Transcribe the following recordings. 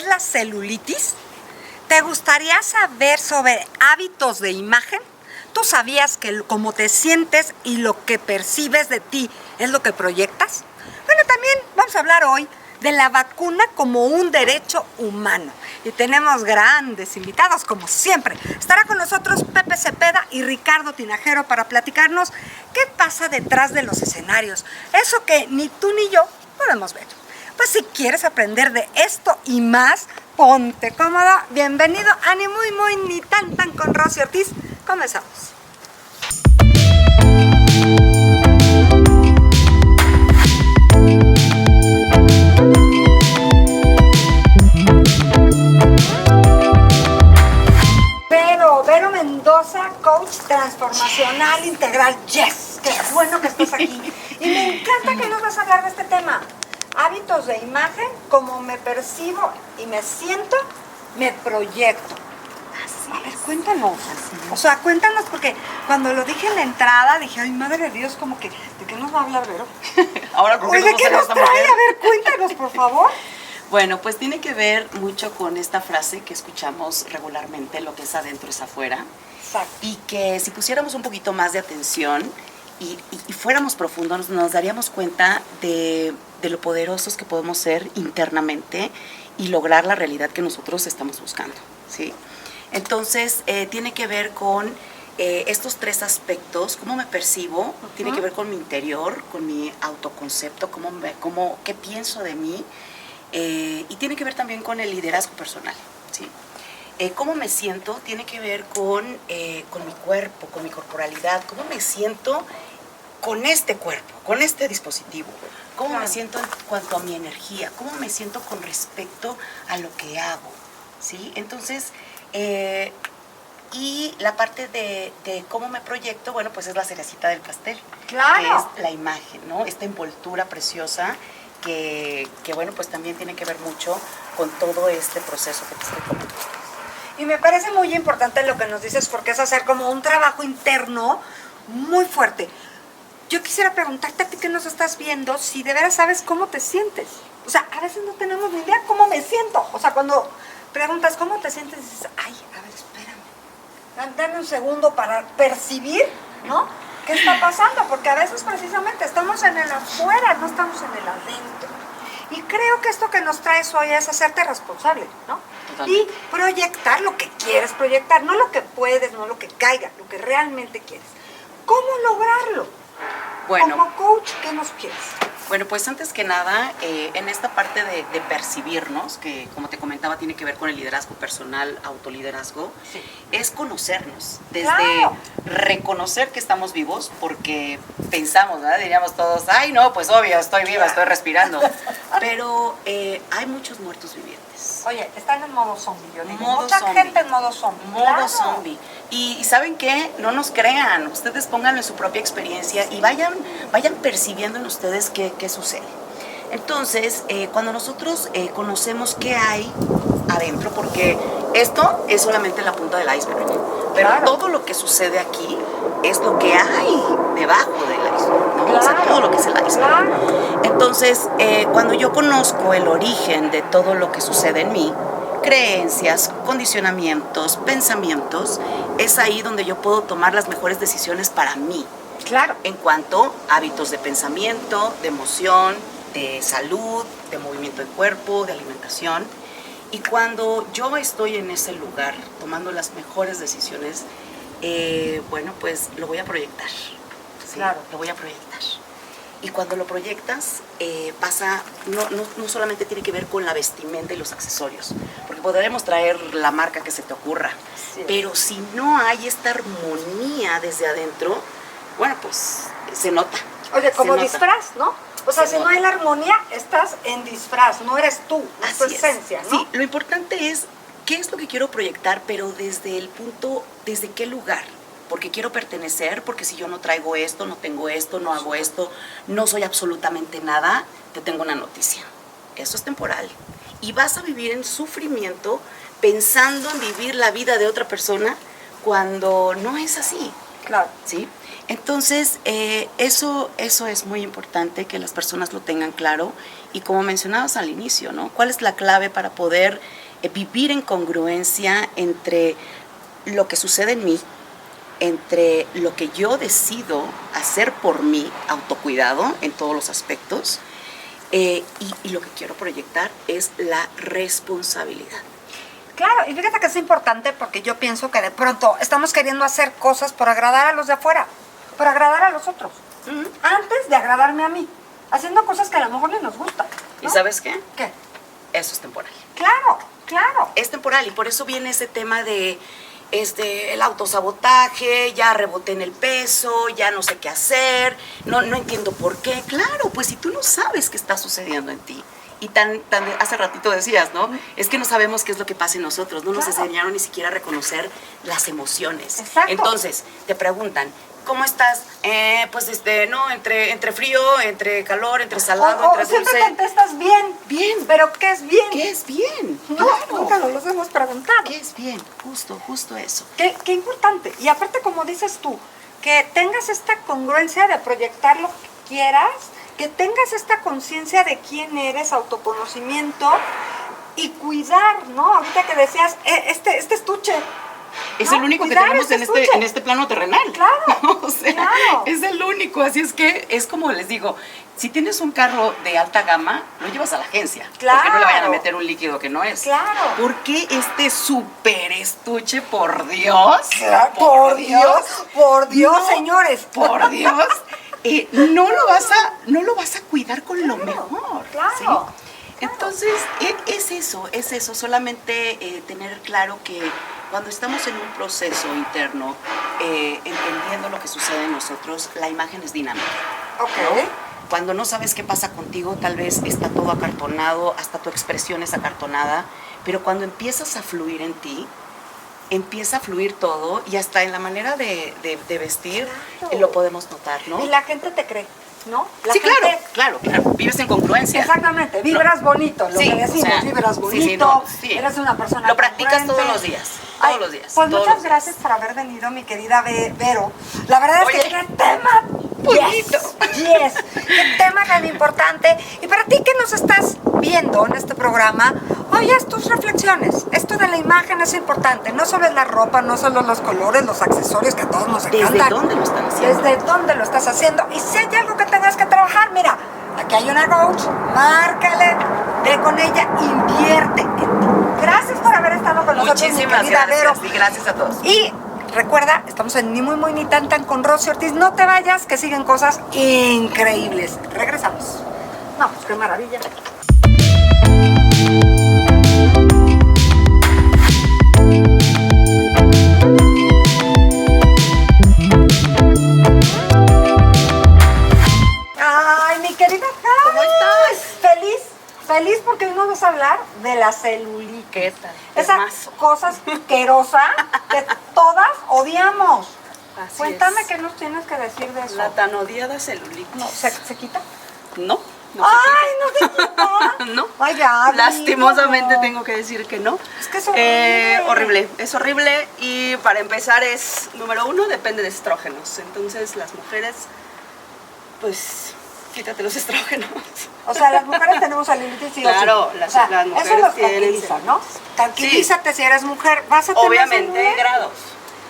es la celulitis? ¿Te gustaría saber sobre hábitos de imagen? ¿Tú sabías que cómo te sientes y lo que percibes de ti es lo que proyectas? Bueno, también vamos a hablar hoy de la vacuna como un derecho humano. Y tenemos grandes invitados, como siempre. Estará con nosotros Pepe Cepeda y Ricardo Tinajero para platicarnos qué pasa detrás de los escenarios. Eso que ni tú ni yo podemos ver. Pues si quieres aprender de esto y más, ponte cómodo. Bienvenido a Ni Muy Muy Ni Tan Tan con Rosy Ortiz. Comenzamos. Vero Mendoza, coach transformacional integral. Yes, qué bueno que estás aquí. Y me encanta que nos vas a hablar de este tema. Hábitos de imagen, cómo me percibo y me siento, me proyecto. A ver, cuéntanos. O sea, cuéntanos, porque cuando lo dije en la entrada, dije, ay, madre de Dios, como que, ¿de qué nos va a hablar Vero? Ahora, ¿por qué ¿de qué nos trae? A ver, cuéntanos, por favor. Bueno, pues tiene que ver mucho con esta frase que escuchamos regularmente, lo que es adentro es afuera. Exacto. Y que si pusiéramos un poquito más de atención y fuéramos profundos, nos daríamos cuenta de lo poderosos que podemos ser internamente y lograr la realidad que nosotros estamos buscando, ¿sí? Entonces, tiene que ver con estos tres aspectos: cómo me percibo, tiene que ver con mi interior, con mi autoconcepto, qué pienso de mí, y tiene que ver también con el liderazgo personal, ¿sí? Cómo me siento tiene que ver con mi cuerpo, con mi corporalidad, cómo me siento con este cuerpo, con este dispositivo, cómo me siento en cuanto a mi energía, cómo me siento con respecto a lo que hago, ¿sí? Entonces, y la parte de cómo me proyecto, bueno, pues es la cerecita del pastel, Claro. que es la imagen, ¿no? Esta envoltura preciosa que bueno, pues también tiene que ver mucho con todo este proceso que te estoy comentando. Y me parece muy importante lo que nos dices, porque es hacer como un trabajo interno muy fuerte. Yo quisiera preguntarte a ti que nos estás viendo, si de veras sabes cómo te sientes. O sea, a veces no tenemos ni idea cómo me siento. O sea, cuando preguntas cómo te sientes, dices, ay, a ver, espérame. Dame un segundo para percibir, ¿no? ¿Qué está pasando? Porque a veces precisamente estamos en el afuera, no estamos en el adentro. Y creo que esto que nos traes hoy es hacerte responsable, ¿no? Totalmente. Y proyectar lo que quieres proyectar, no lo que puedes, no lo que caiga, lo que realmente quieres. ¿Cómo lograrlo? Bueno, Como coach, ¿qué nos quieres? Bueno, pues antes que nada, en esta parte de percibirnos, que como te comentaba tiene que ver con el liderazgo personal, autoliderazgo, Sí. es conocernos, desde Claro. reconocer que estamos vivos, porque pensamos, ¿verdad? Diríamos todos, ay no, pues obvio, estoy viva, estoy respirando, pero hay muchos muertos vivientes. Oye, están en modo zombie, yo digo. Modo Mucha zombie. gente en modo zombie. Modo Claro. zombie. Y ¿saben qué? No nos crean, ustedes pónganlo en su propia experiencia y vayan percibiendo en ustedes qué sucede. Entonces, cuando nosotros conocemos qué hay adentro, porque esto es solamente la punta del iceberg, pero Claro. todo lo que sucede aquí es lo que hay debajo del iceberg, ¿no? O sea, Claro. todo lo que es el iceberg. Claro. Entonces, cuando yo conozco el origen de todo lo que sucede en mí, creencias, condicionamientos, pensamientos, es ahí donde yo puedo tomar las mejores decisiones para mí, Claro. en cuanto a hábitos de pensamiento, de emoción, de salud, de movimiento del cuerpo, de alimentación. Y cuando yo estoy en ese lugar tomando las mejores decisiones, bueno, pues lo voy a proyectar. ¿Sí? Claro. Lo voy a proyectar. Y cuando lo proyectas, pasa, no solamente tiene que ver con la vestimenta y los accesorios, porque podremos traer la marca que se te ocurra, Sí. pero si no hay esta armonía desde adentro, bueno, pues se nota. Oye, como se nota. disfraz, ¿no? O sea, Se si no nota. hay la armonía, estás en disfraz, no eres tú, no es tu Así es. esencia, ¿no? Sí, lo importante es qué es lo que quiero proyectar, pero desde el punto, desde qué lugar. Porque quiero pertenecer, porque si yo no traigo esto, no tengo esto, no hago esto, no soy absolutamente nada, te tengo una noticia. Eso es temporal. Y vas a vivir en sufrimiento pensando en vivir la vida de otra persona cuando no es así. Claro. ¿Sí? Entonces, eso es muy importante que las personas lo tengan claro. Y como mencionabas al inicio, ¿no? ¿Cuál es la clave para poder vivir en congruencia entre lo que sucede en mí, entre lo que yo decido hacer por mí, autocuidado en todos los aspectos, y lo que quiero proyectar es la responsabilidad? Claro, y fíjate que es importante porque yo pienso que de pronto estamos queriendo hacer cosas por agradar a los de afuera, por agradar a los otros, antes de agradarme a mí, haciendo cosas que a lo mejor ni nos gustan, ¿no? ¿Y sabes qué? ¿Qué? Eso es temporal. Claro, claro. Es temporal y por eso viene ese tema de el autosabotaje, ya reboté en el peso, ya no sé qué hacer, no entiendo por qué. Claro, pues si tú no sabes qué está sucediendo en ti. Y tan hace ratito decías, ¿no? Es que no sabemos qué es lo que pasa en nosotros, no nos enseñaron ni siquiera a reconocer las emociones. Exacto. Entonces, te preguntan, ¿cómo estás? Pues no, entre frío, entre calor, entre salado, entre dulce. Siempre contestas bien. Bien. ¿Pero qué es bien? ¿Qué es bien? No, Claro. nunca nos los hemos preguntado. ¿Qué es bien? Justo eso. Qué importante. Y aparte, como dices tú, que tengas esta congruencia de proyectar lo que quieras, que tengas esta conciencia de quién eres, autoconocimiento y cuidar, ¿no? Ahorita que decías, este estuche. Es ¿no? el único que Cuidar tenemos estuche. en este plano terrenal. Claro, O sea, claro. es el único. Así es que es como les digo, si tienes un carro de alta gama, lo llevas a la agencia. Claro. Porque no le vayan a meter un líquido que no es. Claro. ¿Por qué este súper estuche, por Dios? Por Dios, No, señores. Por Dios. No lo vas a cuidar con lo mejor. Claro. ¿sí? Entonces, es eso, solamente tener claro que cuando estamos en un proceso interno, entendiendo lo que sucede en nosotros, la imagen es dinámica. Ok. Cuando no sabes qué pasa contigo, tal vez está todo acartonado, hasta tu expresión es acartonada, pero cuando empiezas a fluir en ti, empieza a fluir todo y hasta en la manera de vestir Claro. lo podemos notar, ¿no? Y la gente te cree, ¿no? La Sí, gente- claro, vives en congruencia. Exactamente, vibras bonito, lo Sí, que decimos, o sea, vibras sí, bonito, sí, no, sí. eres una persona Lo practicas congruente. todos los días, Ay, todos los días. Pues todos muchas los gracias por haber venido, mi querida Vero. La verdad es Oye, que qué tema bonito. Yes, qué tema tan importante. Y para ti que nos estás viendo en este programa, oye, tus reflexiones. Esto de la imagen es importante. No solo es la ropa, no solo los colores, los accesorios que a todos nos encantan. ¿Desde dónde lo están haciendo? ¿Desde dónde lo estás haciendo? Y si hay algo que tengas que trabajar, mira, aquí hay una coach, márcale, ve con ella, invierte en ti. Gracias por haber estado con nosotros, mi Muchísimas querida Vero. gracias y gracias a todos. Y recuerda, estamos en Ni Muy Muy Ni Tan Tan con Rosy Ortiz. No te vayas, que siguen cosas increíbles. Regresamos. No, pues qué maravilla. Ay, mi querida Javi. ¿Cómo estás? Feliz porque hoy nos vas a hablar de la celulitis. ¿Qué tal? Esa Temazo. cosa asquerosa que todas odiamos. Así Cuéntame es. qué nos tienes que decir de eso. La tan odiada celulitis. No, ¿se quita? No. ¡Ay, no se quita! No. Ay, Gaby, Lastimosamente no. tengo que decir que no. Es que es horrible. Horrible, es horrible y para empezar es, número uno, depende de estrógenos. Entonces las mujeres, pues, quítate los estrógenos. O sea, las mujeres tenemos celulitis sí o sí. Claro, O las sea, mujeres eso los tienen tranquiliza, ¿no? Tranquilízate si eres mujer. Vas a tener Obviamente hay celulitis. grados.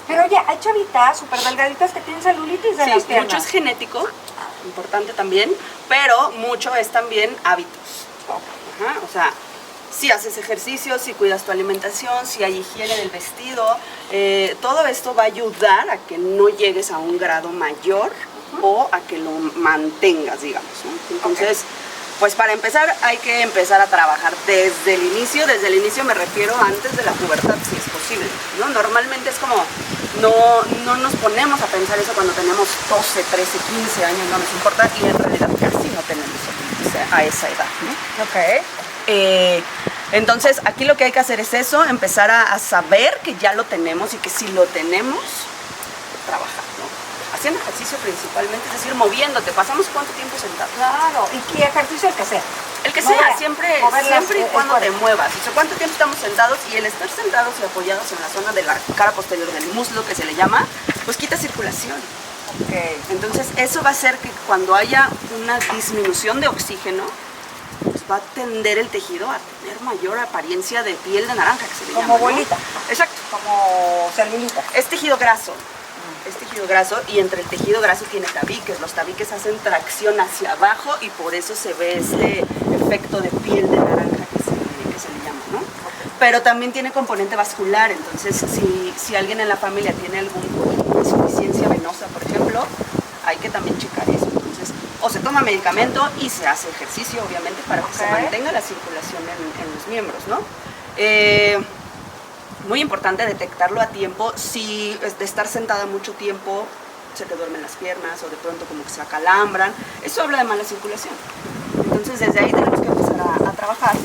Pero oye, hay chavitas súper delgaditas que tienen celulitis en las Sí, piernas. mucho es genético, importante también, pero mucho es también hábitos. Ajá, o sea, si haces ejercicio, si cuidas tu alimentación, si hay higiene del vestido, todo esto va a ayudar a que no llegues a un grado mayor o a que lo mantengas, digamos, ¿no? Entonces, pues para empezar hay que empezar a trabajar desde el inicio me refiero antes de la pubertad, si es posible, ¿no? Normalmente es como, no nos ponemos a pensar eso cuando tenemos 12, 13, 15 años, no nos importa, y en realidad casi no tenemos a esa edad, ¿no? Ok. Entonces, aquí lo que hay que hacer es eso, empezar a saber que ya lo tenemos y que si lo tenemos, trabajar, ¿no? Haciendo ejercicio principalmente, es decir, moviéndote. ¿Pasamos cuánto tiempo sentados? Claro, y ejercicio el que sea. El que Mover, sea, siempre mover y cuando te cuerpo. muevas. O sea, ¿cuánto tiempo estamos sentados? Y el estar sentados y apoyados en la zona de la cara posterior del muslo, que se le llama, pues quita circulación. Ok. Entonces, eso va a hacer que cuando haya una disminución de oxígeno, pues va a tender el tejido a tener mayor apariencia de piel de naranja, que se le llama, Como ¿no? bolita. Exacto. Como celulita. Es tejido graso. Es tejido graso y entre el tejido graso tiene tabiques. Los tabiques hacen tracción hacia abajo y por eso se ve este efecto de piel de naranja que se le llama, ¿no? Pero también tiene componente vascular, entonces si alguien en la familia tiene alguna insuficiencia venosa, por ejemplo, hay que también checar eso. Entonces, o se toma medicamento y se hace ejercicio, obviamente, para que se mantenga la circulación en los miembros, ¿no? Muy importante detectarlo a tiempo. Si de estar sentada mucho tiempo se te duermen las piernas o de pronto como que se acalambran, eso habla de mala circulación. Entonces desde ahí tenemos que empezar a trabajar.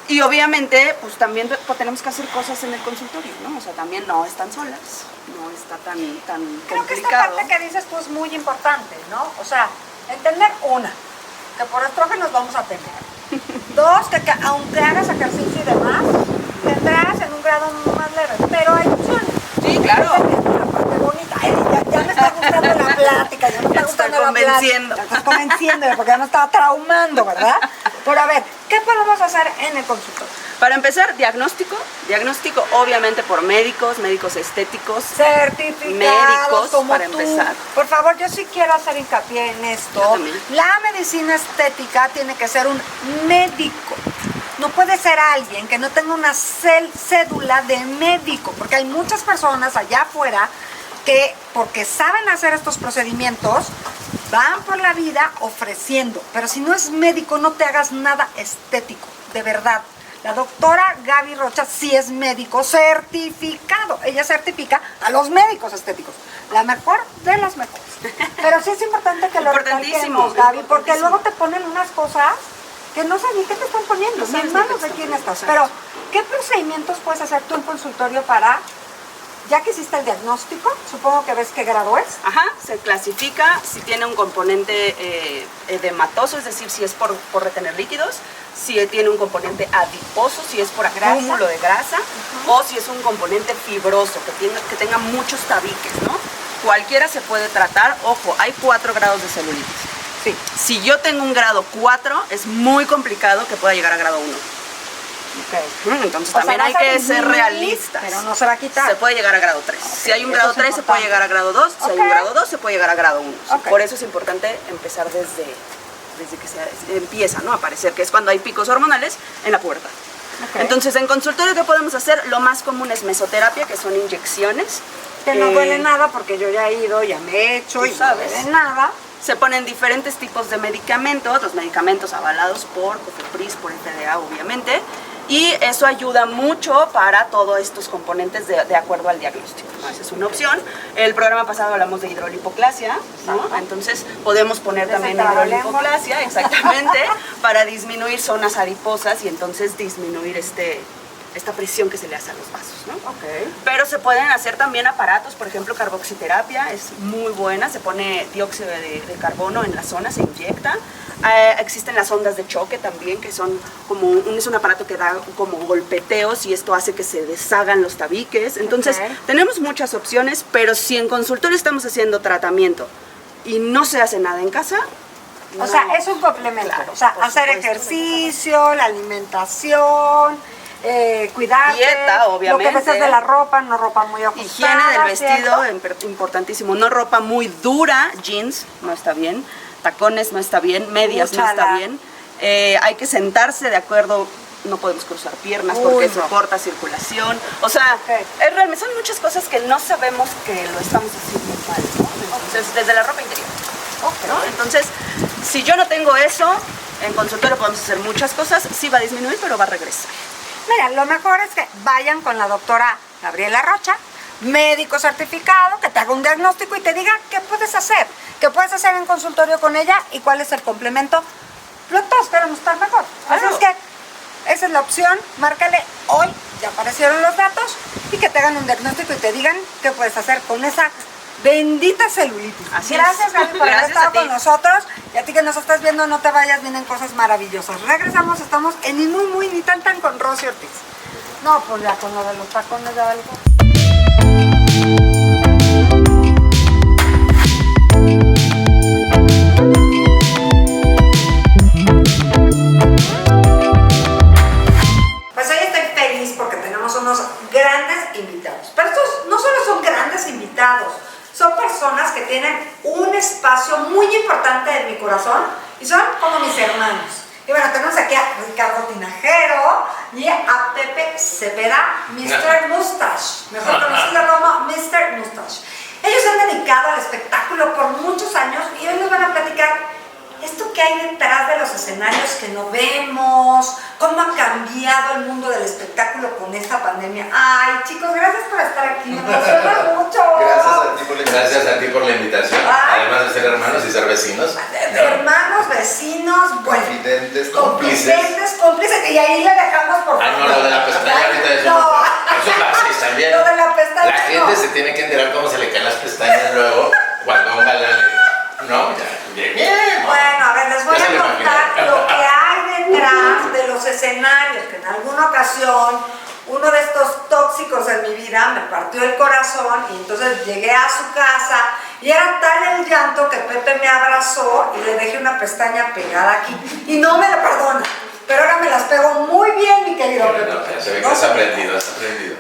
Y obviamente pues también tenemos que hacer cosas en el consultorio, ¿no? O sea, también no están solas, no está tan Creo que esta complicado. parte que dices tú es muy importante, ¿no? O sea, entender una, que por estrógenos vamos a tener. Dos, que aunque hagas ejercicio y demás, tendrás en un grado más leve, pero hay opciones. Sí, claro. Esa es la parte bonita. Ya me está gustando la plática, ya me está gustando la convenciendo. plática. Ya estás convenciendo, porque ya me estaba traumando, ¿verdad? Pero a ver, ¿qué podemos hacer en el consultorio? Para empezar, diagnóstico obviamente por médicos estéticos, Certificados médicos, como para tú. empezar. Por favor, yo sí quiero hacer hincapié en esto. Yo también. La medicina estética tiene que ser un médico. No puede ser alguien que no tenga una cédula de médico, porque hay muchas personas allá afuera que, porque saben hacer estos procedimientos, van por la vida ofreciendo. Pero si no es médico, no te hagas nada estético, de verdad. La doctora Gaby Rocha sí es médico certificado. Ella certifica a los médicos estéticos. La mejor de las mejores. Pero sí es importante que lo recalquemos, Gaby, porque luego te ponen unas cosas que no sabes ni qué te están poniendo. No sabes En ni manos qué de te quién están estás. poniendo. Pero, ¿qué procedimientos puedes hacer tú en consultorio para, ya que hiciste el diagnóstico, supongo que ves qué grado es? Ajá, se clasifica si tiene un componente edematoso, es decir, si es por retener líquidos, si tiene un componente adiposo, si es por acúmulo de grasa, o si es un componente fibroso, que tenga muchos tabiques, ¿no? Cualquiera se puede tratar. Ojo, hay 4 grados de celulitis. Sí. Si yo tengo un grado 4, es muy complicado que pueda llegar a grado 1. Ok. Entonces O sea, también hay vas a que ser disminuir, realistas. pero no se va a quitar. Se puede llegar a grado 3. Si hay un eso grado es 3, se puede importante. llegar a grado 2. Si hay un Ok. grado 2, se puede llegar a grado 1. Ok. Por eso es importante empezar desde que se empieza, ¿no?, a aparecer, que es cuando hay picos hormonales en la pubertad. Ok. Entonces, en consultorio, ¿qué podemos hacer? Lo más común es mesoterapia, que son inyecciones. Que no duele nada porque yo ya he ido, ya me he hecho Tú y no sabes. duele nada. Se ponen diferentes tipos de medicamentos, los medicamentos avalados por COFEPRIS, por FDA, obviamente, y eso ayuda mucho para todos estos componentes de acuerdo al diagnóstico, ¿no? Esa es una opción. El programa pasado hablamos de hidrolipoplasia, ¿no? Exacto. Entonces podemos poner también Desentrabalengua. hidrolipoplasia, exactamente, para disminuir zonas adiposas y entonces disminuir esta presión que se le hace a los vasos, ¿no? Ok. Pero se pueden hacer también aparatos, por ejemplo, carboxiterapia, es muy buena, se pone dióxido de carbono en la zona, se inyecta. Existen las ondas de choque también, que son es un aparato que da como golpeteos y esto hace que se deshagan los tabiques. Entonces, Ok. tenemos muchas opciones, pero si en consultorio estamos haciendo tratamiento y no se hace nada en casa, O sea, es un complemento. Claro, o sea, por hacer supuesto. ejercicio, la alimentación, cuidarte. Dieta, obviamente. Lo que ves de la ropa, no ropa muy ajustada. Higiene del vestido, ¿cierto? importantísimo. No ropa muy dura, jeans, no está bien. Tacones no está bien, medias no está Úchala. bien. Hay que sentarse de acuerdo, no podemos cruzar piernas Uy, porque no. se corta circulación. O sea, Ok. es realmente son muchas cosas que no sabemos que lo estamos haciendo mal, ¿no? Entonces, desde la ropa interior, ¿no? Entonces, si yo no tengo eso, en consultorio podemos hacer muchas cosas, sí va a disminuir, pero va a regresar. Mira, lo mejor es que vayan con la doctora Gabriela Rocha, médico certificado, que te haga un diagnóstico y te diga qué puedes hacer en consultorio con ella y cuál es el complemento. Todos queremos estar mejor. Así Claro. es que esa es la opción. Márcale hoy, ya aparecieron los datos, y que te hagan un diagnóstico y te digan qué puedes hacer con esa bendita celulitis. Así es. Gracias, Gaby, por haber Gracias a estado ti. con nosotros. Y a ti que nos estás viendo, no te vayas, vienen cosas maravillosas. Regresamos, estamos en ni tan con Rosy Ortiz. No, pues ya con lo de los tacones ya algo. corazón y son como mis hermanos. Y bueno, tenemos aquí a Ricardo Tinajero y a Pepe Cepeda, Mr. Mustache, mejor conocido como Mr. Mustache. Ellos se han dedicado al espectáculo por muchos años y hoy nos van a platicar esto que hay detrás de los escenarios que no vemos, cómo ha cambiado el mundo del espectáculo con esta pandemia. Ay, chicos, gracias por estar aquí, me emociona mucho. Gracias a ti por la invitación, además de ser hermanos y ser vecinos. Hermanos, vecinos, bueno. Confidentes, cómplices, y ahí le dejamos por favor. Ah, no, lo de la pestaña ahorita es eso es también. Lo de la pestaña la gente se tiene que enterar cómo se le caen las pestañas luego cuando un galán no, ya, bien. Bueno, a ver, les voy a contar lo que hay detrás de los escenarios, que en alguna ocasión uno de estos tóxicos en mi vida me partió el corazón y entonces llegué a su casa y era tal el llanto que Pepe me abrazó y le dejé una pestaña pegada aquí y no me la perdona. Pero ahora me las pego muy bien, mi querido Pepe. No, se ve que has aprendido.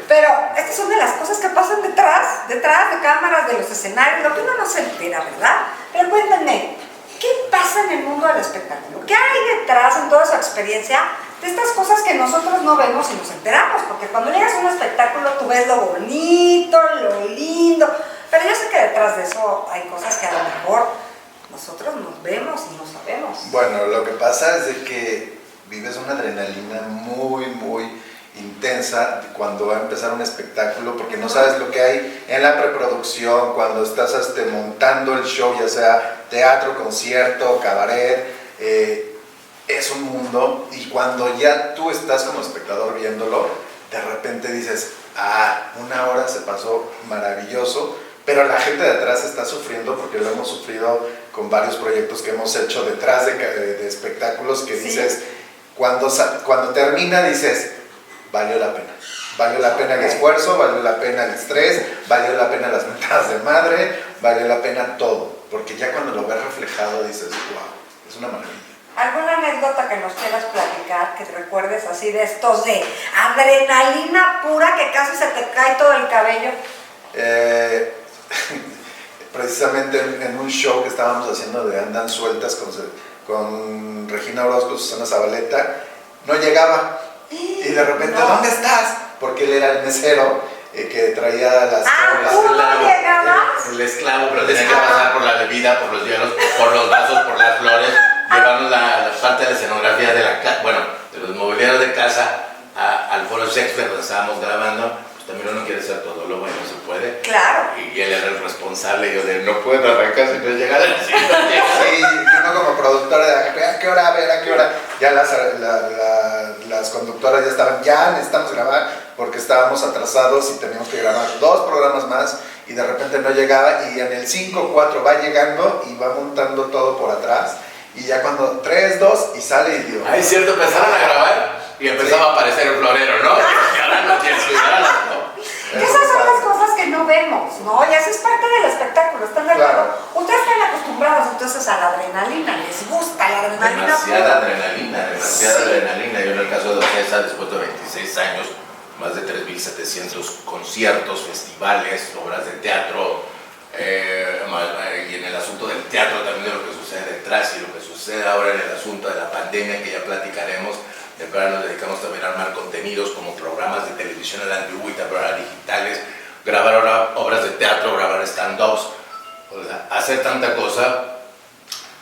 Pero estas son de las cosas que pasan detrás de cámaras, de los escenarios, lo que uno no se entera, ¿verdad? Pero cuéntenme, ¿qué pasa en el mundo del espectáculo? ¿Qué hay detrás en toda su experiencia de estas cosas que nosotros no vemos y nos enteramos? Porque cuando llegas a un espectáculo tú ves lo bonito, lo lindo, pero yo sé que detrás de eso hay cosas que a lo mejor nosotros nos vemos y no sabemos. Bueno, lo que pasa es de que vives una adrenalina muy intensa cuando va a empezar un espectáculo, porque no sabes lo que hay en la preproducción, cuando estás montando el show, ya sea teatro, concierto, cabaret, es un mundo, y cuando ya tú estás como espectador viéndolo, de repente dices, una hora se pasó maravilloso, pero la gente de atrás está sufriendo, porque lo hemos sufrido con varios proyectos que hemos hecho detrás de espectáculos que dices, cuando termina dices, valió la pena el esfuerzo, valió la pena el estrés, valió la pena las mentadas de madre, valió la pena todo, porque ya cuando lo ves reflejado dices, wow, es una maravilla. ¿Alguna anécdota que nos quieras platicar, que te recuerdes así de estos de adrenalina pura que casi se te cae todo el cabello? Precisamente en un show que estábamos haciendo de Andan Sueltas con Regina Orozco, Susana Zabaleta, no llegaba. Y de repente, ¿dónde estás? Porque él era el mesero que traía las el esclavo, pero tenía que pasar por la bebida, por los hielos, por los vasos, por las flores, llevarnos la parte de la escenografía de la casa, bueno, de los mobiliarios de casa al foro Shakespeare donde estábamos grabando. Pues también uno quiere hacer todo lo bueno, se puede. Claro. Y él era el responsable, yo de no puedo arrancar si no llega a la Sí, uno como productora de ¿a qué hora? A ver, ¿a qué hora? Ya las conductoras ya estaban, ya necesitamos grabar, porque estábamos atrasados y teníamos que grabar 2 programas más, y de repente no llegaba, y en el 5-4 va llegando y va montando todo por atrás, y ya cuando 3-2 y sale y digo, es cierto, empezaron a grabar y empezaba a aparecer el florero, ¿no? Y ahora no tienes que Esas son las cosas que no vemos, ¿no? Y eso es parte del espectáculo, ¿están de acuerdo? Claro. Ustedes están acostumbrados entonces a la adrenalina, les gusta la adrenalina. Demasiada adrenalina. Yo en el caso de Ocesa, después de 26 años, más de 3.700 conciertos, festivales, obras de teatro, y en el asunto del teatro también de lo que sucede detrás y lo que sucede ahora en el asunto de la pandemia, que ya platicaremos. De verdad nos dedicamos también a armar contenidos como programas de televisión a la antigüita, pero ahora digitales, grabar ahora obras de teatro, grabar stand-ups, o sea, hacer tanta cosa,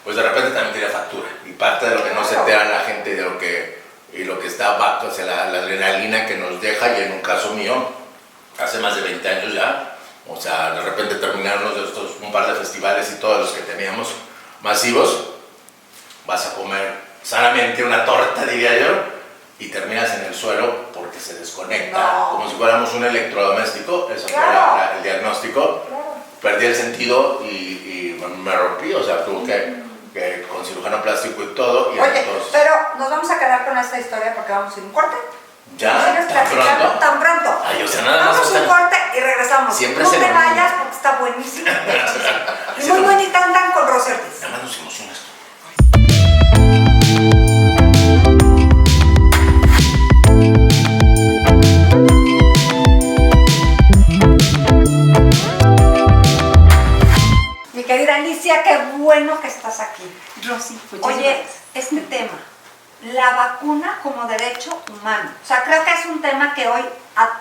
pues de repente también tiene factura. Y parte de lo que no se entera la gente y lo que está abajo, o sea, la adrenalina que nos deja, y en un caso mío, hace más de 20 años ya, o sea, de repente terminaron un par de festivales y todos los que teníamos masivos, vas a comer sanamente una torta, diría yo, y terminas en el suelo porque se desconecta, como si fuéramos un electrodoméstico. Eso fue el diagnóstico. Perdí el sentido y me rompí, o sea, tuve que con cirujano plástico y todo. Y oye, pero nos vamos a quedar con esta historia porque vamos a ir un corte. ¿Ya? ¿Tan pronto? Ay, o sea, nada más. Vamos a un corte y regresamos. Siempre no se te lo vayas porque está buenísimo. Y muy bonita Andan con Rosy Ortiz. Nada más nos emocionas. Mi querida Alicia, qué bueno que estás aquí. Ros, la vacuna como derecho humano. O sea, creo que es un tema que hoy a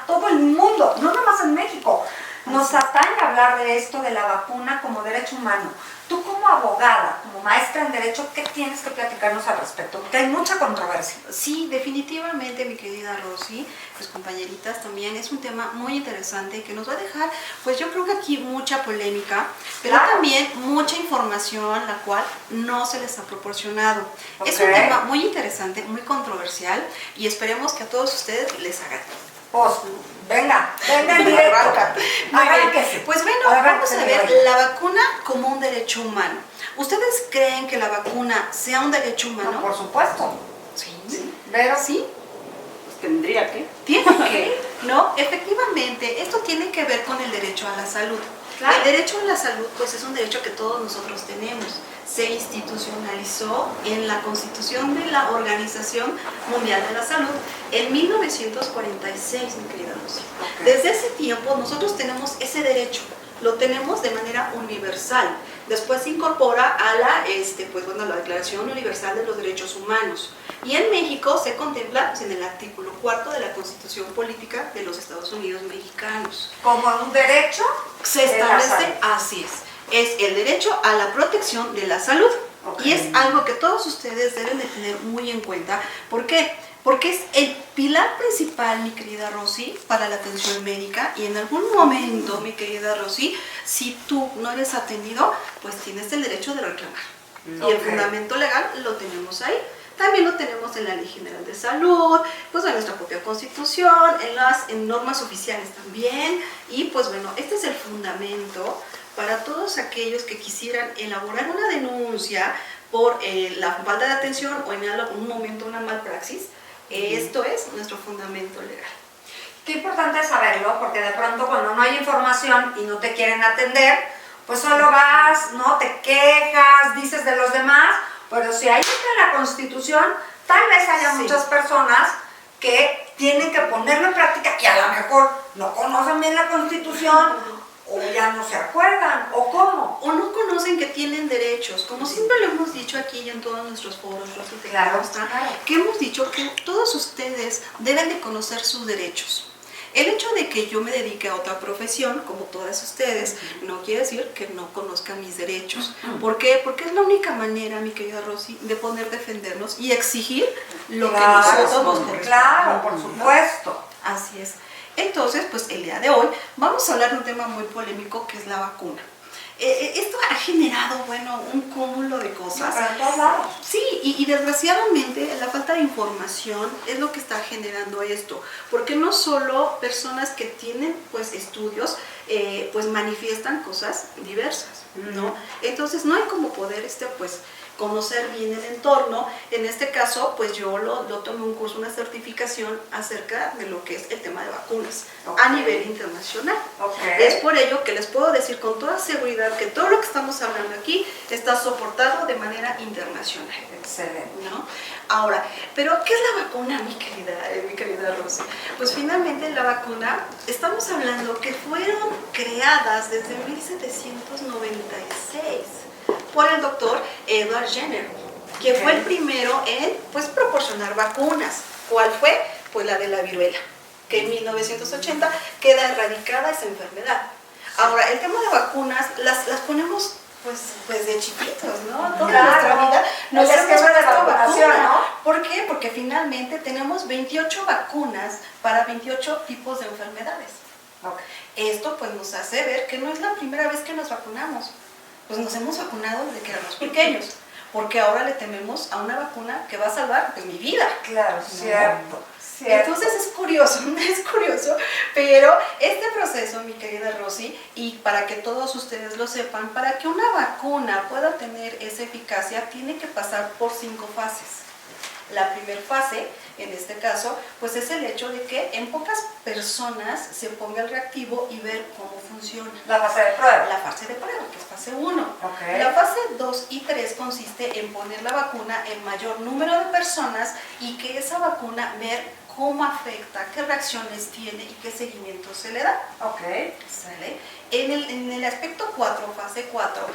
todo el mundo, no nomás en México, nos atañe hablar de esto de la vacuna como derecho humano. Tú como abogada, como maestra en Derecho, ¿qué tienes que platicarnos al respecto? Porque hay mucha controversia. Sí, definitivamente, mi querida Rosy, pues compañeritas, también es un tema muy interesante que nos va a dejar, pues yo creo que aquí mucha polémica, pero Claro. también mucha información la cual no se les ha proporcionado. Ok. Es un tema muy interesante, muy controversial y esperemos que a todos ustedes les haga. Pues, venga en directo. Arráncate. Muy bien. Arránquese. Pues bueno, vamos a ver la vacuna como un derecho humano. ¿Ustedes creen que la vacuna sea un derecho humano? No, por supuesto. Sí. Pero ¿Sí? Pues tendría que. Tiene que, ¿no? Efectivamente, esto tiene que ver con el derecho a la salud. Claro. El derecho a la salud, pues es un derecho que todos nosotros tenemos. Se institucionalizó en la Constitución de la Organización Mundial de la Salud en 1946, mi querida Rosy. Ok. Desde ese tiempo nosotros tenemos ese derecho, lo tenemos de manera universal. Después se incorpora a la Declaración Universal de los Derechos Humanos. Y en México se contempla en el artículo 4 de la Constitución Política de los Estados Unidos Mexicanos. como un derecho Se de la establece, salud. así es el derecho a la protección de la salud. Ok. Y es algo que todos ustedes deben de tener muy en cuenta. ¿Por qué? Porque es el pilar principal, mi querida Rosy, para la atención médica, y en algún momento, mi querida Rosy, si tú no eres atendido, pues tienes el derecho de reclamar. Y el Ok. fundamento legal lo tenemos ahí. También lo tenemos en la Ley General de Salud, pues en nuestra propia Constitución, en normas oficiales también. Y pues bueno, este es el fundamento para todos aquellos que quisieran elaborar una denuncia por la falta de atención o en algún momento una malpraxis. Esto es nuestro fundamento legal. Qué importante saberlo, porque de pronto cuando no hay información y no te quieren atender, pues solo vas, ¿no? Te quejas, dices de los demás, pero si ahí está la Constitución, tal vez haya Sí. muchas personas que tienen que ponerlo en práctica y a lo mejor no conocen bien la Constitución o ya no se acuerdan, o cómo. O no conocen que tienen derechos, como siempre lo hemos dicho aquí y en todos nuestros foros, Rosy, te Claro, consta, claro. que hemos dicho que todos ustedes deben de conocer sus derechos. El hecho de que yo me dedique a otra profesión, como todas ustedes, no quiere decir que no conozca mis derechos. ¿Por qué? Porque es la única manera, mi querida Rosy, de poder defendernos y exigir lo que Claro, nosotros nos corresponde. claro, por supuesto. Así es. Entonces, pues el día de hoy vamos a hablar de un tema muy polémico que es la vacuna. Esto ha generado, bueno, un cúmulo de cosas. Para todos lados. Sí, y desgraciadamente la falta de información es lo que está generando esto, porque no solo personas que tienen pues estudios pues manifiestan cosas diversas, ¿no? Entonces no hay como poder pues conocer bien el entorno. En este caso, pues yo lo tomé un curso, una certificación acerca de lo que es el tema de vacunas Ok. a nivel internacional. Ok. Es por ello que les puedo decir con toda seguridad que todo lo que estamos hablando aquí está soportado de manera internacional, Excelente. ¿no? Ahora, ¿pero qué es la vacuna, mi querida Rosy? Pues finalmente la vacuna, estamos hablando que fueron creadas desde 1796 por el doctor Edward Jenner, quien fue el primero en pues, proporcionar vacunas. ¿Cuál fue? Pues la de la viruela, que en 1980 queda erradicada esa enfermedad. Ahora, el tema de vacunas las ponemos pues de chiquitos, ¿no? Toda Claro. nuestra vida nos El hemos esquema de puesto vacunación, vacuna. ¿no? ¿Por qué? Porque finalmente tenemos 28 vacunas para 28 tipos de enfermedades. Ok. Esto pues nos hace ver que no es la primera vez que nos vacunamos. Pues nos hemos vacunado desde que éramos pequeños, porque ahora le tememos a una vacuna que va a salvar pues mi vida. Claro, ¿no? cierto. Entonces es curioso, pero este proceso, mi querida Rosy, y para que todos ustedes lo sepan, para que una vacuna pueda tener esa eficacia, tiene que pasar por 5 fases. La primera fase, en este caso, pues es el hecho de que en pocas personas se ponga el reactivo y ver cómo funciona. La fase de prueba. La fase de prueba, que es fase 1. Ok. La fase 2 y 3 consiste en poner la vacuna en mayor número de personas y que esa vacuna ver cómo afecta, qué reacciones tiene y qué seguimiento se le da. Ok. ¿Sale? En el aspecto 4, fase 4,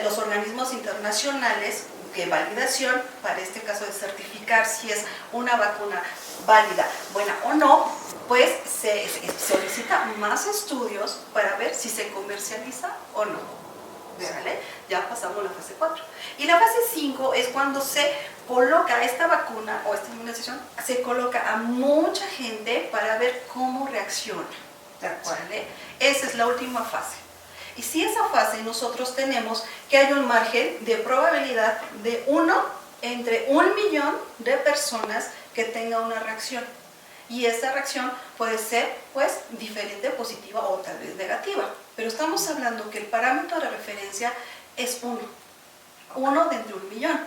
los organismos internacionales validación, para este caso de certificar si es una vacuna válida, buena o no, pues se solicita más estudios para ver si se comercializa o no. ¿Vale? Ya pasamos la fase 4. Y la fase 5 es cuando se coloca esta vacuna o esta inmunización, se coloca a mucha gente para ver cómo reacciona. ¿Vale? Esa es la última fase. Y si esa fase nosotros tenemos que hay un margen de probabilidad de 1 entre 1.000.000 de personas que tenga una reacción. Y esa reacción puede ser pues diferente, positiva o tal vez negativa. Pero estamos hablando que el parámetro de referencia es 1 de entre 1.000.000.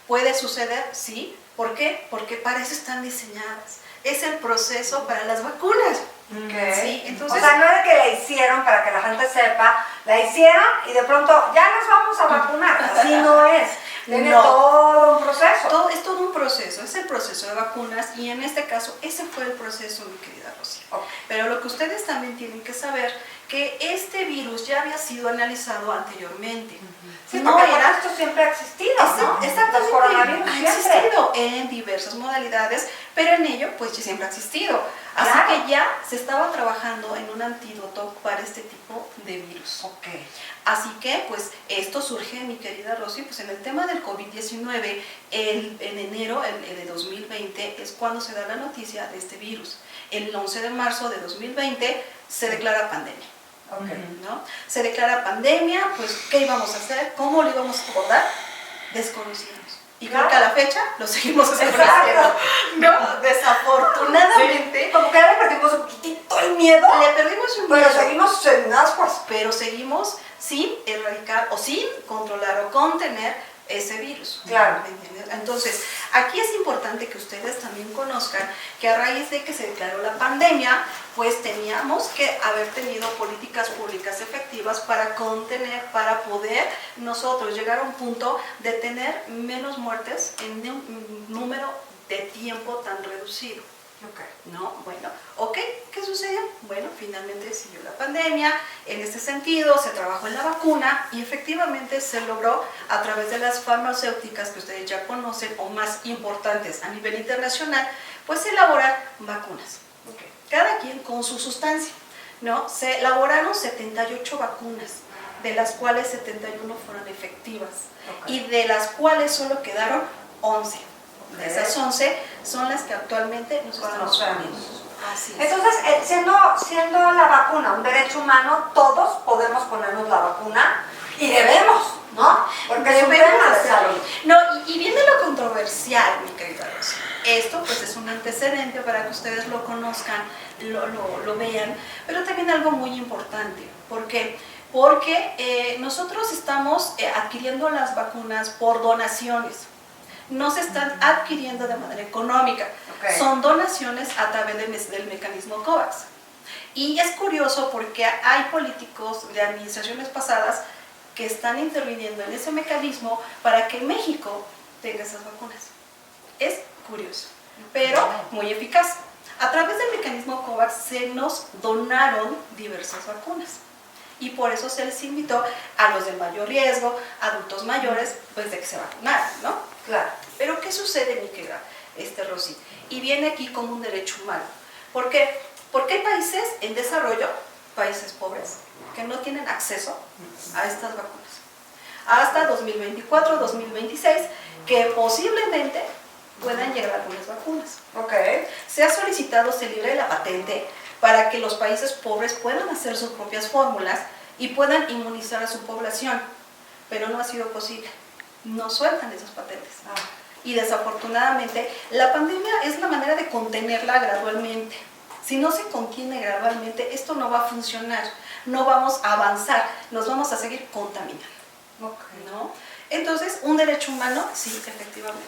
Puede suceder, sí. ¿Por qué? Porque para eso están diseñadas. Es el proceso para las vacunas. Okay. ¿Sí? Entonces, o sea, no es que la hicieron para que la gente sepa, la hicieron y de pronto ya nos vamos a vacunar. Así no es. Tiene todo un proceso. Es todo un proceso, es el proceso de vacunas y en este caso ese fue el proceso, mi querida Rosy. Okay. Pero lo que ustedes también tienen que saber que este virus ya había sido analizado anteriormente. Sí, porque esto siempre ha existido, ¿no? Exactamente, Los coronavirus ha existido en diversas modalidades, pero en ello pues ya siempre ha existido. Así que ya se estaba trabajando en un antídoto para este tipo de virus. Okay. Así que pues esto surge, mi querida Rosy, pues en el tema del COVID-19, en enero de 2020 es cuando se da la noticia de este virus. El 11 de marzo de 2020 se declara pandemia. Okay. ¿No? Se declara pandemia, pues ¿qué íbamos a hacer? ¿Cómo lo íbamos a abordar? Desconocíamos. Y creo que a la fecha lo seguimos desconociendo. No, desafortunadamente. Sí. Como que le perdimos un poquitito el miedo. Le perdimos un pero miedo. seguimos en ascuas. Pero seguimos sin erradicar o sin controlar o contener ese virus. Claro. Entonces, aquí es importante que ustedes también conozcan que a raíz de que se declaró la pandemia, pues teníamos que haber tenido políticas públicas efectivas para contener, para poder nosotros llegar a un punto de tener menos muertes en un número de tiempo tan reducido. Okay. ¿No? Bueno, ok, ¿qué sucedió? Bueno, finalmente siguió la pandemia, en este sentido se trabajó en la vacuna y efectivamente se logró a través de las farmacéuticas que ustedes ya conocen o más importantes a nivel internacional, pues elaborar vacunas. Okay. Cada quien con su sustancia, ¿no? Se elaboraron 78 vacunas, de las cuales 71 fueron efectivas. Okay. Y de las cuales solo quedaron 11. De esas 11 son las que actualmente nos estamos poniendo. Así es. Entonces, siendo la vacuna un derecho humano, todos podemos ponernos la vacuna y debemos, ¿no? Porque es un tema de salud. No, y viene lo controversial, mi querida Rosy. Esto pues es un antecedente para que ustedes lo conozcan, lo vean, pero también algo muy importante. ¿Por qué? Porque nosotros estamos adquiriendo las vacunas por donaciones. No se están adquiriendo de manera económica. Okay. Son donaciones a través del mecanismo COVAX. Y es curioso porque hay políticos de administraciones pasadas que están interviniendo en ese mecanismo para que México tenga esas vacunas. Es curioso, pero muy eficaz. A través del mecanismo COVAX se nos donaron diversas vacunas. Y por eso se les invitó a los de mayor riesgo, adultos mayores, pues de que se vacunaran, ¿no? Claro. Pero ¿qué sucede, mi querida Rosy? Y viene aquí como un derecho humano. ¿Por qué? Porque hay países en desarrollo, países pobres, que no tienen acceso a estas vacunas. Hasta 2024, 2026, que posiblemente puedan llegar algunas vacunas. Okay. Se ha solicitado, se libre la patente para que los países pobres puedan hacer sus propias fórmulas y puedan inmunizar a su población, pero no ha sido posible. No sueltan esas patentes. Y desafortunadamente, la pandemia es la manera de contenerla gradualmente. Si no se contiene gradualmente, esto no va a funcionar, no vamos a avanzar, nos vamos a seguir contaminando. Okay. ¿No? Entonces, un derecho humano, sí, efectivamente,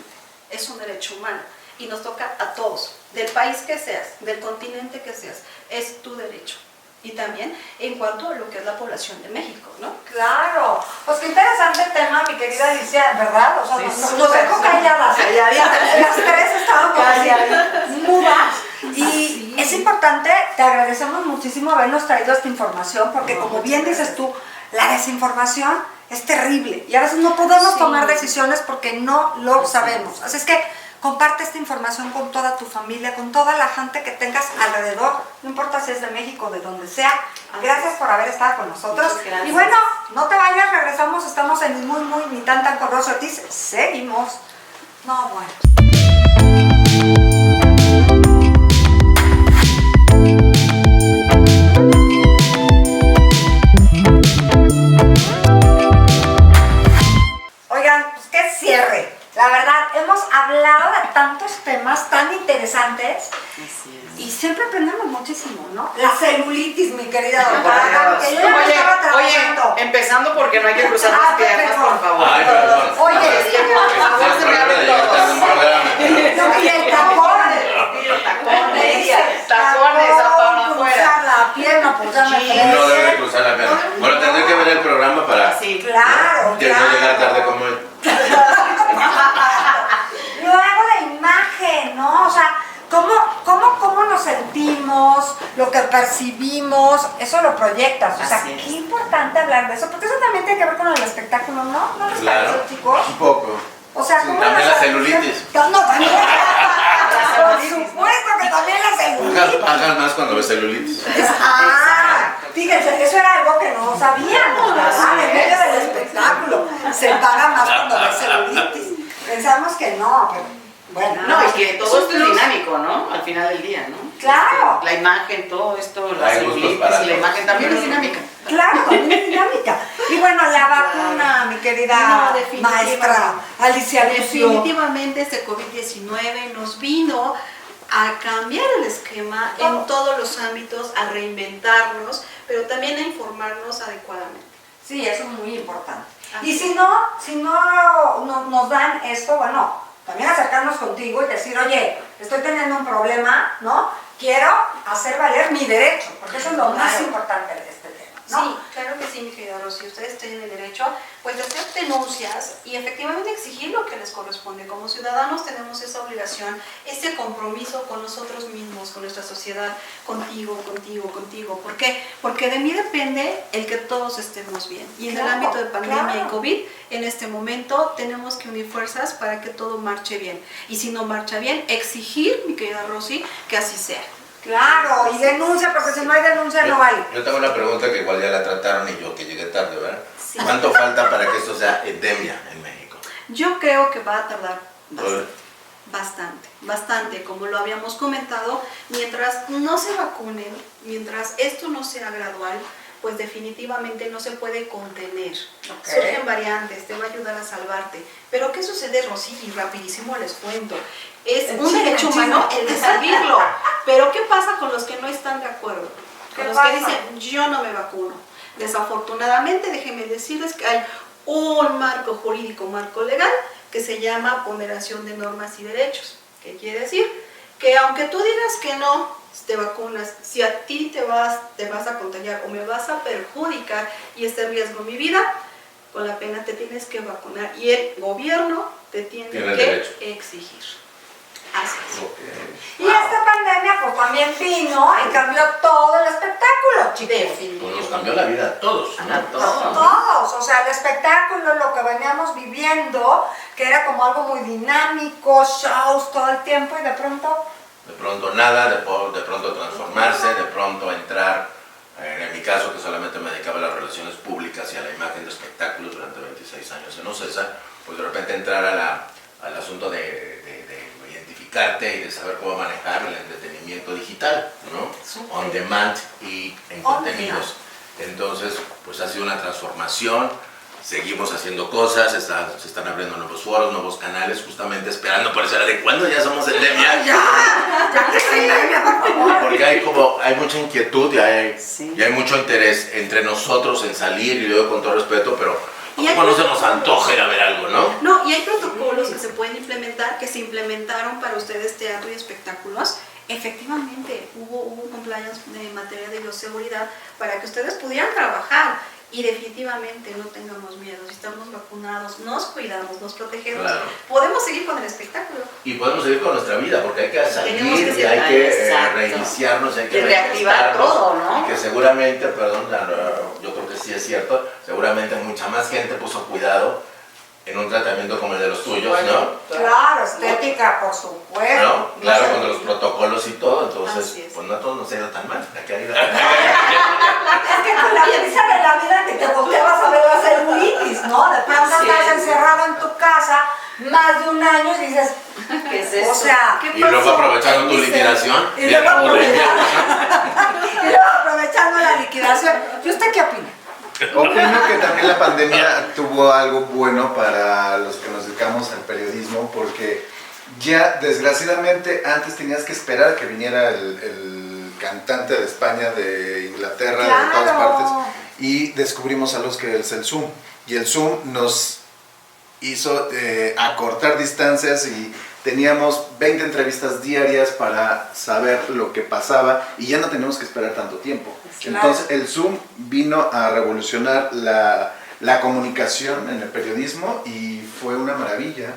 es un derecho humano. Y nos toca a todos, del país que seas, del continente que seas, es tu derecho. Y también en cuanto a lo que es la población de México, ¿no? Claro, pues qué interesante el tema, mi querida Alicia, ¿verdad? O sea, Sí, nos dejó calladas, las tres estaban como mudas. Y es importante, te agradecemos muchísimo habernos traído esta información, porque como bien dices tú, la desinformación es terrible y a veces no podemos tomar decisiones porque no lo sabemos. Así es que comparte esta información con toda tu familia, con toda la gente que tengas alrededor, no importa si es de México, de donde sea. Gracias por haber estado con nosotros. Y bueno, no te vayas, regresamos, estamos en Ni Tan Tan con Rosy Ortiz. Seguimos. No, bueno. Oigan, pues qué cierre. La verdad, hemos hablado de tantos temas tan interesantes y siempre aprendemos muchísimo, ¿no? La celulitis, mi querida doctora, que yo ya me estaba trabajando. Oye, empezando porque no hay que cruzar las piernas, por favor. Ay, perdón. Oye, Es el programa de llegar tarde a un programa. no, y el tacón. Tacones para afuera. Cruzar la pierna, pues ya me No debe cruzar la pierna. Bueno, tendré que ver el programa para Sí. Claro, que no llegar tarde como él. Luego la imagen, ¿no? O sea, ¿cómo nos sentimos, lo que percibimos, eso lo proyectas. O sea, Así es. qué importante hablar de eso, porque eso también tiene que ver con el espectáculo, ¿no? ¿No les Claro. parece, chicos? Un poco. O sea, ¿cómo También la nos- celulitis. No, también. Por supuesto que también la celulitis. Pagas más cuando ves celulitis. Fíjense, eso era algo que no sabíamos, ¿verdad? En medio del espectáculo. Se paga más cuando ves celulitis. Pensamos que no, pero bueno. No, y que todo esto es dinámico, ¿no? Al final del día, ¿no? Claro. La imagen, todo esto, la Hay gustos celulitis para y la todos. imagen también es dinámica. Claro, también es dinámica. Y bueno, la vacuna, mi querida No, definitivamente. maestra Alicia Lucio. Definitivamente este COVID-19 nos vino a cambiar el esquema en todos los ámbitos, a reinventarnos, pero también a informarnos adecuadamente. Sí, eso es muy importante. Y si no nos dan esto, bueno, también acercarnos contigo y decir, oye, estoy teniendo un problema, ¿no? Quiero hacer valer mi derecho, porque eso es lo más Claro. importante de este tema, ¿no? Sí, claro que sí, mi querida Rosy. Ustedes tienen el derecho pues, de hacer denuncias y efectivamente exigir lo que les corresponde. Como ciudadanos tenemos esa obligación, ese compromiso con nosotros mismos, con nuestra sociedad, contigo. ¿Por qué? Porque de mí depende el que todos estemos bien. Y en Claro, el ámbito de pandemia claro. y COVID, en este momento tenemos que unir fuerzas para que todo marche bien. Y si no marcha bien, exigir, mi querida Rosy, que así sea. Claro, y denuncia, porque si no hay denuncia no vale. Yo tengo una pregunta que igual ya la trataron y yo que llegué tarde, ¿verdad? Sí. ¿Cuánto falta para que esto sea endemia en México? Yo creo que va a tardar Bueno. bastante, como lo habíamos comentado, mientras no se vacunen, mientras esto no sea gradual, pues definitivamente no se puede contener. Ok. Surgen variantes, te va a ayudar a salvarte. Pero ¿qué sucede, Rosy? Y rapidísimo les cuento. Es El un chisme, derecho el chisme. humano el de salirlo. Pero ¿qué pasa con los que no están de acuerdo? ¿Qué Con los pasa? que dicen, yo no me vacuno. Desafortunadamente, déjenme decirles que hay un marco jurídico, marco legal, que se llama ponderación de normas y derechos. ¿Qué quiere decir? Que aunque tú digas que no te vacunas, si a ti te vas a contagiar o me vas a perjudicar y está en riesgo mi vida, con la pena te tienes que vacunar y el gobierno te tiene Tiene el que derecho. exigir. Así es. Y esta pandemia pues también vino y cambió todo el espectáculo, chicos. Pues nos cambió la vida a todos, ¿no? A todos. Todos, o sea, el espectáculo, lo que veníamos viviendo, que era como algo muy dinámico, shows todo el tiempo y de pronto... De pronto nada, de pronto transformarse, de pronto entrar, en mi caso que solamente me dedicaba a las relaciones públicas y a la imagen de espectáculos durante 26 años en OCESA, pues de repente entrar al asunto de identificarte y de saber cómo manejar el entretenimiento digital, ¿no? Súper. On demand y en On contenidos. Entonces, pues ha sido una transformación. Seguimos haciendo cosas, se están abriendo nuevos foros, nuevos canales, justamente esperando por eso. ¿De cuándo ya somos endemia? Ya que se endemia, por favor. Porque hay mucha inquietud y Sí. hay mucho interés entre nosotros en salir, y lo digo con todo respeto, pero Y hay ¿cómo no se nos antoja ir a ver algo, no? No, y hay protocolos que se pueden implementar, que se implementaron para ustedes teatro y espectáculos. Efectivamente, hubo un compliance de materia de bioseguridad para que ustedes pudieran trabajar. y definitivamente no tengamos miedo, si estamos vacunados, nos cuidamos, nos protegemos, Claro. podemos seguir con el espectáculo. Y podemos seguir con nuestra vida, porque hay que salir Tenemos que y ser- hay que exacto. reiniciarnos, hay que De reactivar refrescarnos, todo, ¿no? Y que seguramente, perdón, yo creo que sí es cierto, seguramente mucha más gente puso cuidado en un tratamiento como el de los tuyos, ¿no? Claro, estética, por supuesto. ¿No? Claro, con los protocolos y todo, entonces, Así es. pues no a todos nos ha ido tan mal. Aquí hay- Es que con la premisa de la vida que te volteabas a ver la celulitis, ¿no? De pronto Así estás es. encerrado en tu casa más de un año y dices, ¿Qué es eso? o sea, Y luego aprovechando tu liquidación, y bien luego aburrida. aprovechando la liquidación. ¿Y usted qué opina? Opino que también la pandemia tuvo algo bueno para los que nos dedicamos al periodismo, porque ya desgraciadamente antes tenías que esperar que viniera el cantante de España, de Inglaterra, de todas Claro. partes, y descubrimos a los que es el Zoom. Y el Zoom nos hizo acortar distancias y teníamos 20 entrevistas diarias para saber lo que pasaba y ya no teníamos que esperar tanto tiempo. Entonces el Zoom vino a revolucionar la comunicación en el periodismo y fue una maravilla.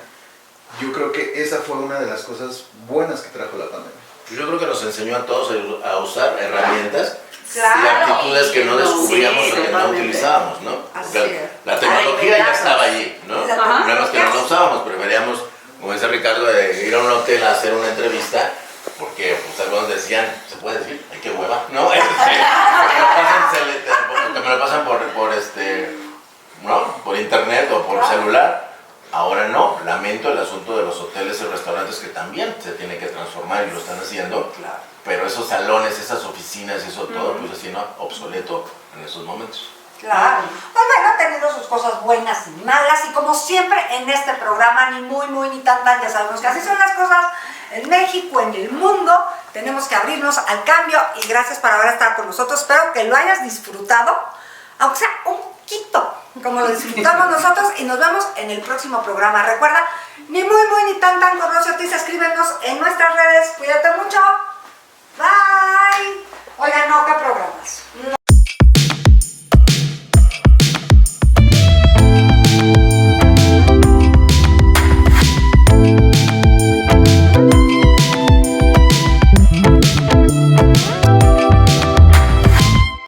Yo creo que esa fue una de las cosas buenas que trajo la pandemia. Yo creo que nos enseñó a todos a usar herramientas y Claro. actitudes que no descubríamos Sí, o que no totalmente. utilizábamos, ¿no? Así Porque es. la tecnología ya estaba allí, ¿no? La Nada más que no tecnología. la usábamos, preferíamos, como dice Ricardo, de ir a un hotel a hacer una entrevista, porque pues algunos decían, ¿se puede decir? ¡Ay, qué hueva! ¿No? Que me lo pasan por internet o por celular. Ahora no, lamento el asunto de los hoteles y restaurantes que también se tienen que transformar y lo están haciendo, pero esos salones, esas oficinas y eso todo, pues así no, obsoleto en esos momentos. Claro. Pues bueno, ha tenido sus cosas buenas y malas, y como siempre en este programa, ni muy, muy, ni tan, tan, ya sabemos que así son las cosas en México, en el mundo. Tenemos que abrirnos al cambio, y gracias por haber estado con nosotros. Espero que lo hayas disfrutado, aunque sea un poquito, como lo disfrutamos nosotros, y nos vemos en el próximo programa. Recuerda, ni muy, muy, ni tan, tan con Rocío Ortiz. Escríbenos en nuestras redes. Cuídate mucho. Bye. Oigan, no, ¿qué programas?